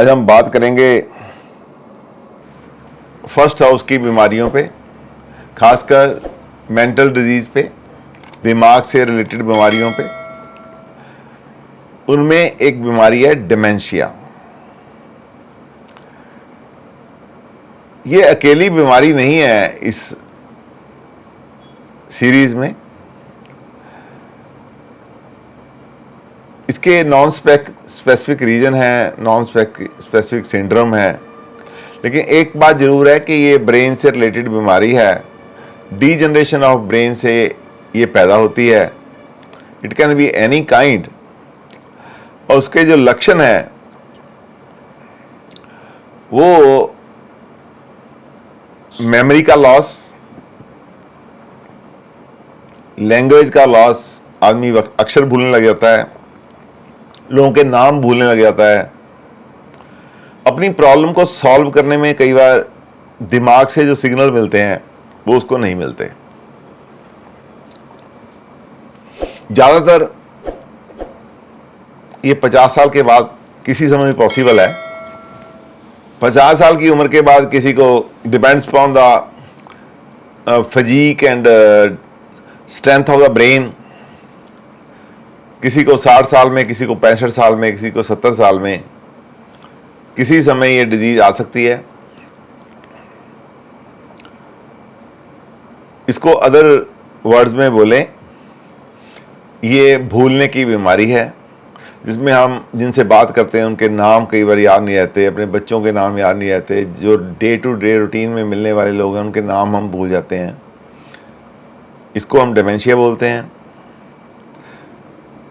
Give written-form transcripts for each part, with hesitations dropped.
आज हम बात करेंगे फर्स्ट हाउस की बीमारियों पे, खासकर मेंटल डिजीज पे, दिमाग से रिलेटेड बीमारियों पे। उनमें एक बीमारी है डिमेंशिया। ये अकेली बीमारी नहीं है इस सीरीज में। इसके नॉन स्पेसिफिक रीजन है, नॉन स्पेसिफिक सिंड्रोम है, लेकिन एक बात जरूर है कि ये ब्रेन से रिलेटेड बीमारी है। डीजनरेशन ऑफ ब्रेन से ये पैदा होती है। It can be any kind. और उसके जो लक्षण है वो मेमोरी का लॉस, लैंग्वेज का लॉस, आदमी अक्षर भूलने लग जाता है, लोगों के नाम भूलने लग जाता है, अपनी प्रॉब्लम को सॉल्व करने में कई बार दिमाग से जो सिग्नल मिलते हैं वो उसको नहीं मिलते। ज्यादातर ये 50 साल के बाद किसी समय में पॉसिबल है। 50 साल की उम्र के बाद किसी को depends upon the physic and strength of the brain, किसी को 60 साल में, किसी को 65 साल में, किसी को 70 साल में, किसी समय ये डिजीज आ सकती है। इसको अदर वर्ड्स में बोलें, ये भूलने की बीमारी है, जिसमें हम जिनसे बात करते हैं उनके नाम कई बार याद नहीं रहते, अपने बच्चों के नाम याद नहीं रहते, जो डे टू डे रूटीन में मिलने वाले लोग हैं उनके नाम हम भूल जाते हैं। इसको हम डिमेंशिया बोलते हैं।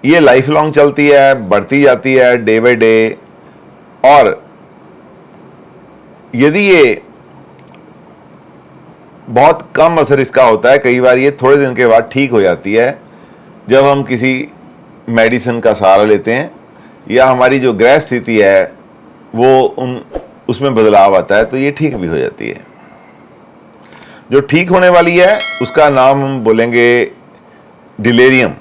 ये लाइफ लॉन्ग चलती है, बढ़ती जाती है डे बाय डे। और यदि ये बहुत कम असर इसका होता है, कई बार ये थोड़े दिन के बाद ठीक हो जाती है जब हम किसी मेडिसिन का सहारा लेते हैं या हमारी जो ग्रह स्थिति है वो उसमें बदलाव आता है, तो ये ठीक भी हो जाती है। जो ठीक होने वाली है उसका नाम हम बोलेंगे डिलेरियम।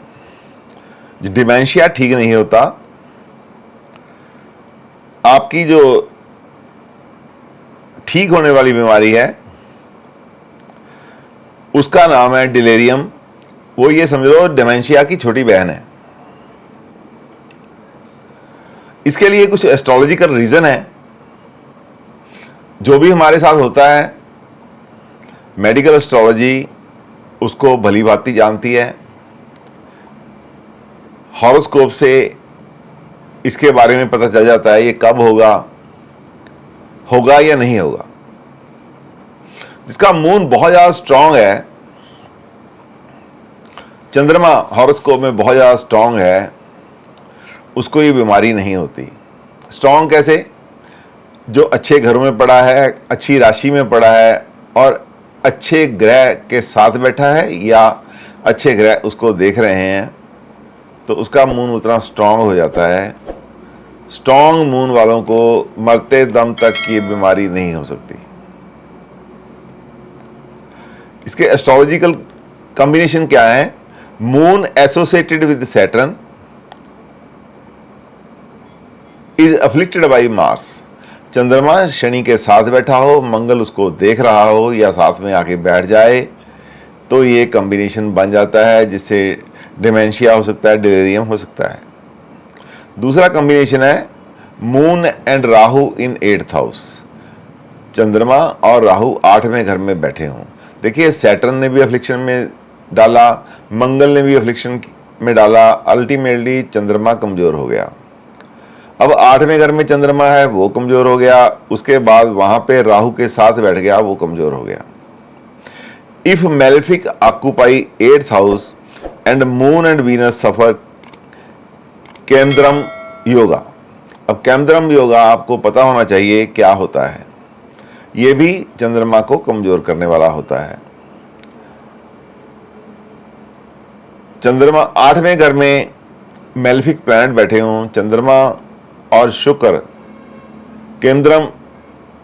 डिमेंशिया ठीक नहीं होता। आपकी जो ठीक होने वाली बीमारी है उसका नाम है डिलेरियम। वो ये समझो डिमेंशिया की छोटी बहन है। इसके लिए कुछ एस्ट्रोलॉजिकल रीजन है। जो भी हमारे साथ होता है मेडिकल एस्ट्रोलॉजी उसको भली भांति जानती है। हॉरोस्कोप से इसके बारे में पता चल जाता है ये कब होगा या नहीं होगा। जिसका मून बहुत ज्यादा स्ट्रांग है, चंद्रमा हॉरोस्कोप में बहुत ज्यादा स्ट्रांग है, उसको ये बीमारी नहीं होती। स्ट्रांग कैसे? जो अच्छे घरों में पड़ा है, अच्छी राशि में पड़ा है और अच्छे ग्रह के साथ बैठा है या अच्छे ग्रह उसको देख रहे हैं, तो उसका मून उतना स्ट्रांग हो जाता है। स्ट्रांग मून वालों को मरते दम तक ये बीमारी नहीं हो सकती। इसके एस्ट्रोलॉजिकल कॉम्बिनेशन क्या है? Moon associated with Saturn is afflicted bye Mars. चंद्रमा शनि के साथ बैठा हो, मंगल उसको देख रहा हो या साथ में आके बैठ जाए, तो ये कॉम्बिनेशन बन जाता है जिससे डिमेंशिया हो सकता है, डिलेरियम हो सकता है। दूसरा कॉम्बिनेशन है moon and Rahu in 8th house. चंद्रमा और राहु 8वें घर में बैठे हों। देखिए, सैटर्न ने भी अफ्लिक्शन में डाला, मंगल ने भी अफ्लिक्शन में डाला, अल्टीमेटली चंद्रमा कमजोर हो गया। अब 8वें घर में चंद्रमा है, वो कमजोर हो गया। उसके बाद वहां पे राहु के साथ बैठ गया, वो कमजोर हो गया। If malefic occupy 8th house and moon and Venus suffer Kendram yoga. अब केंद्रम योगा आपको पता होना चाहिए क्या होता है। यह भी चंद्रमा को कमजोर करने वाला होता है। चंद्रमा 8वें घर में मेलेफिक प्लैनेट बैठे हों, चंद्रमा और शुक्र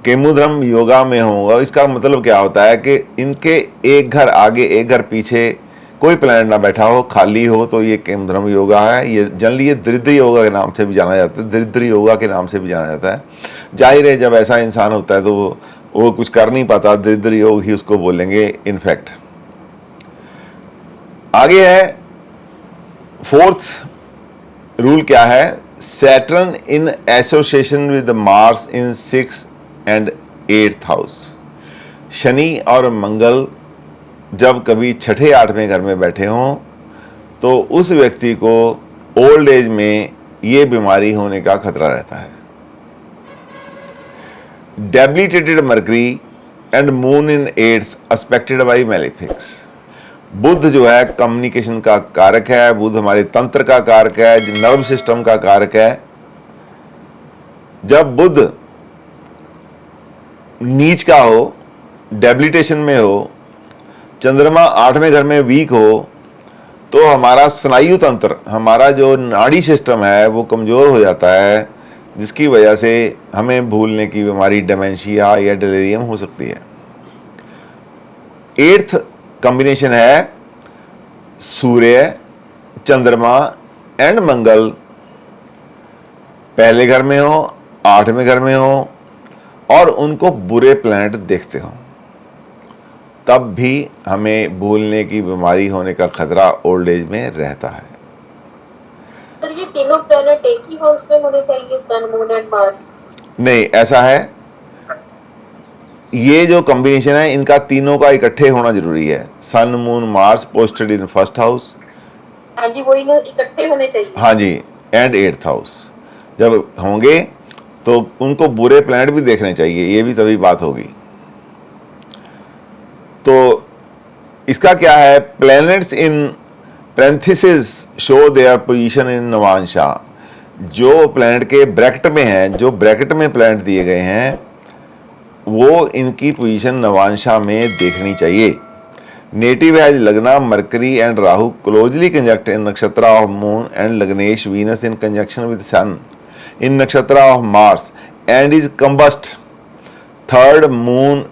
केमुद्रम योगा में होगा। इसका मतलब क्या होता है कि इनके एक घर आगे एक घर पीछे कोई प्लैनेट ना बैठा हो, खाली हो, तो ये केमधर्म योगा है। ये जनरली ये दरिद्र योगा के नाम से भी जाना जाता है, दरिद्र योगा के नाम से भी जाना जाता है। जाहिर है जब ऐसा इंसान होता है तो वो कुछ कर नहीं पाता, दरिद्र योग ही उसको बोलेंगे इनफैक्ट। आगे है फोर्थ रूल क्या है, Saturn in association with Mars in 6th and 8th house. Shani और मंगल जब कभी छठे 8वें घर में बैठे हों तो उस व्यक्ति को ओल्ड एज में ये बीमारी होने का खतरा रहता है। Debilitated Mercury and moon in 8th aspected by malefics. बुध जो है कम्युनिकेशन का कारक है, बुध हमारे तंत्र का कारक है, नर्व सिस्टम का कारक है। जब बुध नीच का हो, डेबिलिटेशन में हो, चंद्रमा 8वें घर में वीक हो, तो हमारा स्नायु तंत्र, हमारा जो नाड़ी सिस्टम है वो कमज़ोर हो जाता है, जिसकी वजह से हमें भूलने की बीमारी, डेमेंशिया या डिलीरियम हो सकती है। 8th कॉम्बिनेशन है सूर्य, चंद्रमा एंड मंगल पहले घर में हो, 8वें घर में हो और उनको बुरे प्लैनेट देखते हो, तब भी हमें भूलने की बीमारी होने का खतरा ओल्ड एज में रहता है। सर ये तीनों प्लैनेट एक ही हाउस में होने चाहिए, सन, मून एंड मार्स? नहीं, ऐसा है, ये जो कॉम्बिनेशन है इनका तीनों का इकट्ठे होना जरूरी है। Sun moon Mars posted in 1st house, हाँ जी, वही ना, इकट्ठे होने चाहिए। हाँ जी, एंड 8th हाउस जब होंगे तो उनको बुरे प्लैनेट भी देखने चाहिए, ये भी तभी बात होगी। तो इसका क्या है, planets in parenthesis show their position in Navamsha. जो प्लैनेट के ब्रैकेट में हैं, जो ब्रैकेट में प्लैनेट दिए गए हैं, वो इनकी पोजीशन नवांशा में देखनी चाहिए। Native has lagna Mercury and Rahu closely conjunct in nakshatra of moon and lagnesh Venus in conjunction with sun in nakshatra of Mars and is combust. 3rd moon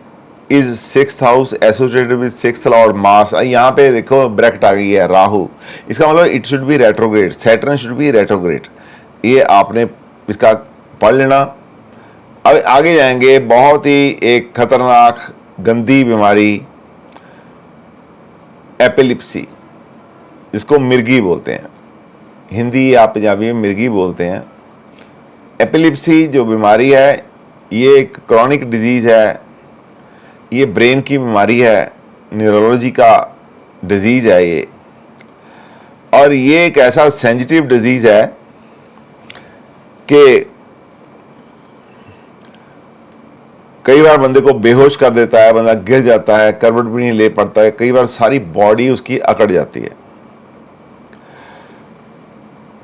is 6th house associated with 6th lord Mars. यहाँ पे देखो bracket आ गई है राहु, इसका मतलब it should be retrograde, Saturn should be retrograde. ये आपने इसका पढ़ लेना। अब आगे जाएंगे, बहुत ही एक खतरनाक गंदी बीमारी एपिलिप्सी, इसको मिर्गी बोलते हैं, हिंदी या पंजाबी में मिर्गी बोलते हैं। एपिलिप्सी जो बीमारी है ये एक क्रॉनिक डिजीज़ है, ये ब्रेन की बीमारी है, न्यूरोलॉजी का डिजीज़ है ये, और ये एक ऐसा सेंसिटिव डिजीज़ है कि कई बार बंदे को बेहोश कर देता है, बंदा गिर जाता है, करवट भी नहीं ले पाता है, कई बार सारी बॉडी उसकी अकड़ जाती है।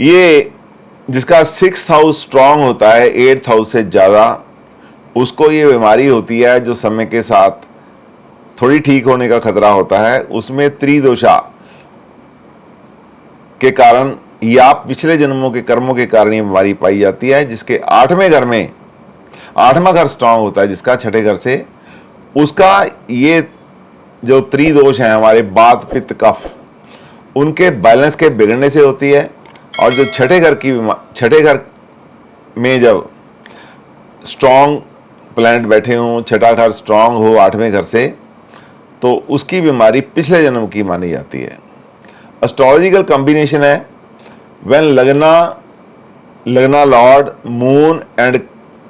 ये जिसका 6th हाउस स्ट्रांग होता है 8th हाउस से ज़्यादा, उसको ये बीमारी होती है जो समय के साथ थोड़ी ठीक होने का खतरा होता है। उसमें त्रिदोषा के कारण या पिछले जन्मों के कर्मों के कारण ये बीमारी पाई जाती है, जिसके 8वें घर में, 8वां घर स्ट्रांग होता है जिसका, छठे घर से, उसका ये जो त्रिदोष हैं हमारे बात पित्त कफ, उनके बैलेंस के बिगड़ने से होती है। और जो छठे घर में जब स्ट्रांग प्लैनेट बैठे हों, छठा घर स्ट्रांग हो 8वें घर से, तो उसकी बीमारी पिछले जन्म की मानी जाती है। एस्ट्रोलॉजिकल कॉम्बिनेशन है व्हेन लगना लॉर्ड मून एंड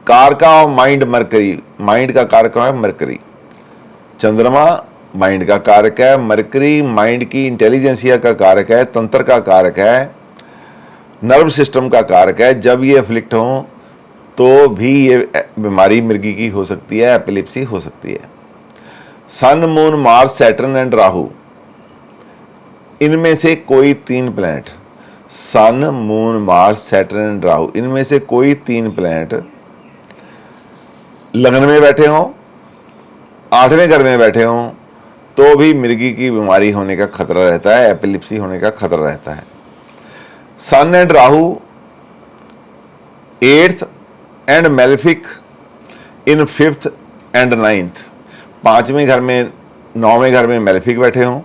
कारका ऑफ माइंड मरकरी, माइंड का कारक है मरकरी, चंद्रमा माइंड का कारक है, मरकरी माइंड की इंटेलिजेंसिया का कारक है, तंत्र का कारक है, नर्व सिस्टम का कारक है। जब ये अफ्लिक्ट हों तो भी ये बीमारी मिर्गी की हो सकती है, एपिलिप्सी हो सकती है। Sun moon Mars Saturn and Rahu, इनमें से कोई 3 planet, sun moon Mars Saturn and Rahu, इनमें से कोई 3 प्लैनेट लगन में बैठे हों, 8वें घर में बैठे हों, तो भी मिर्गी की बीमारी होने का खतरा रहता है, एपिलिप्सी होने का खतरा रहता है। Sun and Rahu 8th and malefic in 5th and 9th, 5वें घर में 9वें घर में मेलेफिक बैठे हों,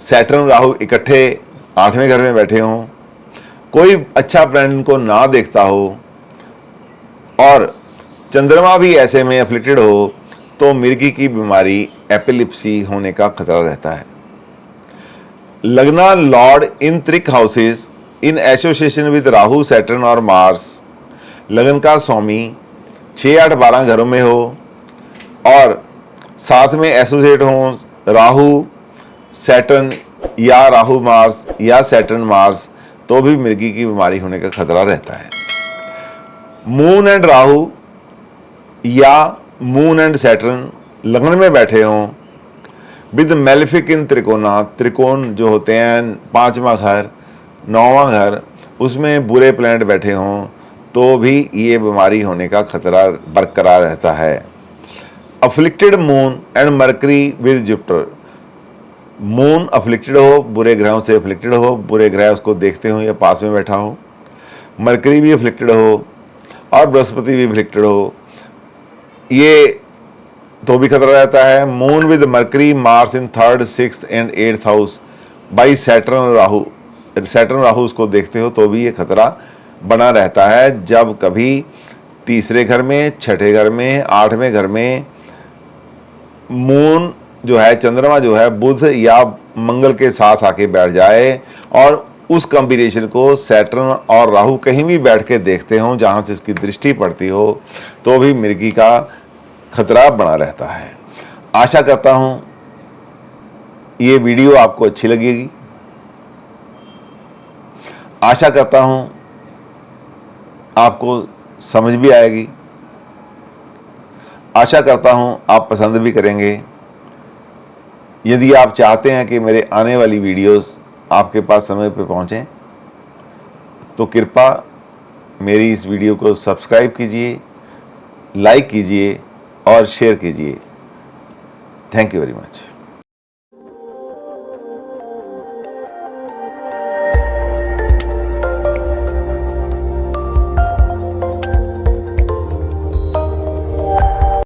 सैटर्न राहु इकट्ठे 8वें घर में बैठे हों, कोई अच्छा प्लैनेट इनको ना देखता हो और चंद्रमा भी ऐसे में अफ्लिक्टेड हो तो मिर्गी की बीमारी एपिलिप्सी होने का खतरा रहता है। लगना लॉर्ड इन त्रिक houses in association with Rahu, Saturn और मार्स, लगन का स्वामी 6, 8, 12 घरों में हो और साथ में एसोसिएट हो राहु सैटर्न या राहु मार्स या सैटर्न मार्स, तो भी मिर्गी की बीमारी होने का खतरा रहता है। मून एंड राहु या मून एंड सैटर्न लगन में बैठे हों विद मेलिफिक इन त्रिकोणा, त्रिकोण जो होते हैं 5वां घर 9वां घर, उसमें बुरे प्लैनेट बैठे हों तो भी ये बीमारी होने का खतरा बरकरार रहता है। Afflicted moon and mercury with Jupiter, moon afflicted हो, बुरे ग्रहों से अफ्लिक्टेड हो, बुरे ग्रह उसको देखते हो या पास में बैठा हो, मरकरी भी अफ्लिक्टेड हो और बृहस्पति भी अफ्लिक्टेड हो, ये तो भी खतरा रहता है। Moon with mercury Mars in 3rd, 6th and 8th house by Saturn Rahu, Saturn Rahu उसको देखते हो तो भी ये खतरा बना रहता है। जब कभी तीसरे घर में, छठे घर में, 8वें घर में मून जो है, चंद्रमा जो है बुध या मंगल के साथ आके बैठ जाए और उस कॉम्बिनेशन को सैटर्न और राहु कहीं भी बैठ के देखते हो जहां से उसकी दृष्टि पड़ती हो तो भी मिर्गी का खतरा बना रहता है। आशा करता हूं ये वीडियो आपको अच्छी लगेगी। आशा करता हूं आपको समझ भी आएगी। आशा करता हूं आप पसंद भी करेंगे। यदि आप चाहते हैं कि मेरे आने वाली वीडियोस आपके पास समय पर पहुंचें तो कृपया मेरी इस वीडियो को सब्सक्राइब कीजिए, लाइक कीजिए और शेयर कीजिए। Thank you very much.